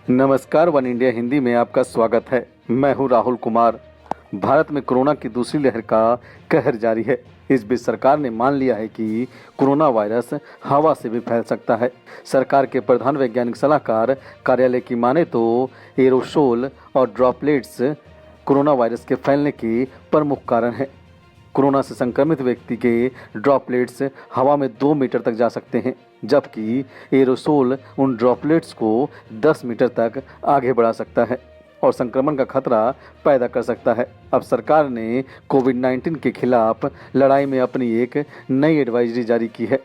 नमस्कार, one India Hindi में आपका स्वागत है। मैं हूं राहुल कुमार। भारत में कोरोना की दूसरी लहर का कहर जारी है। इस बीच सरकार ने मान लिया है कि कोरोना वायरस हवा से भी फैल सकता है। सरकार के प्रधान वैज्ञानिक सलाहकार कार्यालय की माने तो एरोसोल और ड्रॉपलेट्स कोरोना वायरस के फैलने के प्रमुख कारण हैं। कोरोना से संक्रमित व्यक्ति के ड्रॉपलेट्स हवा में 2 मीटर तक जा सकते हैं, जबकि एरोसोल उन ड्रॉपलेट्स को 10 मीटर तक आगे बढ़ा सकता है और संक्रमण का खतरा पैदा कर सकता है। अब सरकार ने कोविड-19 के खिलाफ लड़ाई में अपनी एक नई एडवाइजरी जारी की है।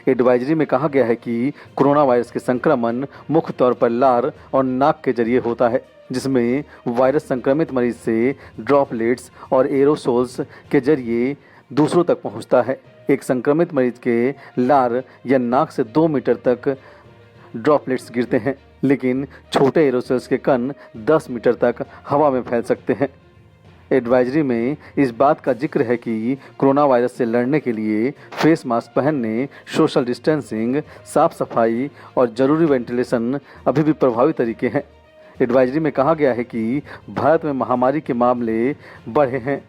एडवाइजरी में कहा गया है कि कोरोना वायरस के संक्रमण मुख्य तौर पर लार और नाक के जरिए होता है, जिसमें वायरस संक्रमित मरीज से ड्रॉपलेट्स और एरोसोल्स के जरिए दूसरों तक पहुंचता है। एक संक्रमित मरीज के लार या नाक से 2 मीटर तक ड्रॉपलेट्स गिरते हैं, लेकिन छोटे एरोसोल्स के कण 10 मीटर तक हवा में फैल सकते हैं। एडवाइजरी में इस बात का जिक्र है कि कोरोना वायरस से लड़ने के लिए फेस मास्क पहनने, सोशल डिस्टेंसिंग, साफ सफाई और जरूरी वेंटिलेशन अभी भी प्रभावी तरीके हैं। एडवाइजरी में कहा गया है कि भारत में महामारी के मामले बढ़े हैं।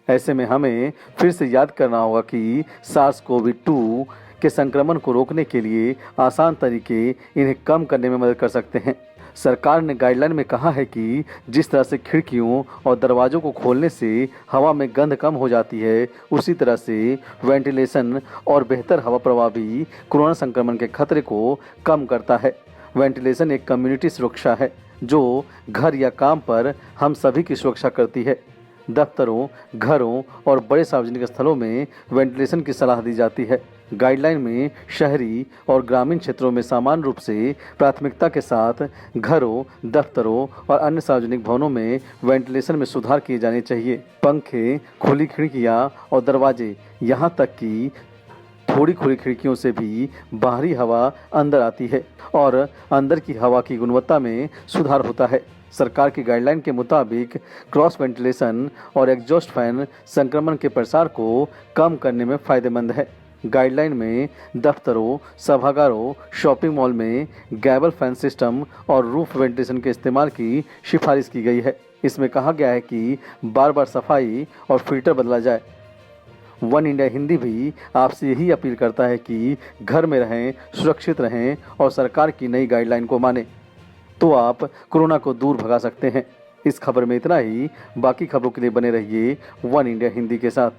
ऐसे में हमें फिर से याद करना होगा कि SARS-CoV-2 के संक्रमण को रोकने के लिए आसान तरीके इन्हें कम करने में मदद कर सकते हैं। सरकार ने गाइडलाइन में कहा है कि जिस तरह से खिड़कियों और दरवाजों को खोलने से हवा में गंध कम हो जाती है, उसी तरह से वेंटिलेशन और बेहतर हवा प्रवाह भी कोरोना संक्रमण के खतरे को कम करता है। वेंटिलेशन एक कम्युनिटी सुरक्षा है जो घर या काम पर हम सभी की सुरक्षा करती है। दफ्तरों, घरों और बड़े सार्वजनिक स्थलों में वेंटिलेशन की सलाह दी जाती है। गाइडलाइन में शहरी और ग्रामीण क्षेत्रों में समान रूप से प्राथमिकता के साथ घरों, दफ्तरों और अन्य सार्वजनिक भवनों में वेंटिलेशन में सुधार किए जाने चाहिए। पंखे, खुली खिड़कियां और दरवाजे, यहाँ तक कि थोड़ी खुली खिड़कियों से भी बाहरी हवा अंदर आती है और अंदर की हवा की गुणवत्ता में सुधार होता है। सरकार की गाइडलाइन के मुताबिक क्रॉस वेंटिलेशन और एग्जॉस्ट फैन संक्रमण के प्रसार को कम करने में फायदेमंद है। गाइडलाइन में दफ्तरों, सभागारों, शॉपिंग मॉल में गैबल फैन सिस्टम और रूफ वेंटिलेशन के इस्तेमाल की सिफारिश की गई है। इसमें कहा गया है कि बार बार सफाई और फिल्टर बदला जाए। वन इंडिया हिंदी भी आपसे यही अपील करता है कि घर में रहें, सुरक्षित रहें और सरकार की नई गाइडलाइन को मानें, तो आप कोरोना को दूर भगा सकते हैं। इस खबर में इतना ही। बाकी खबरों के लिए बने रहिए वन इंडिया हिंदी के साथ।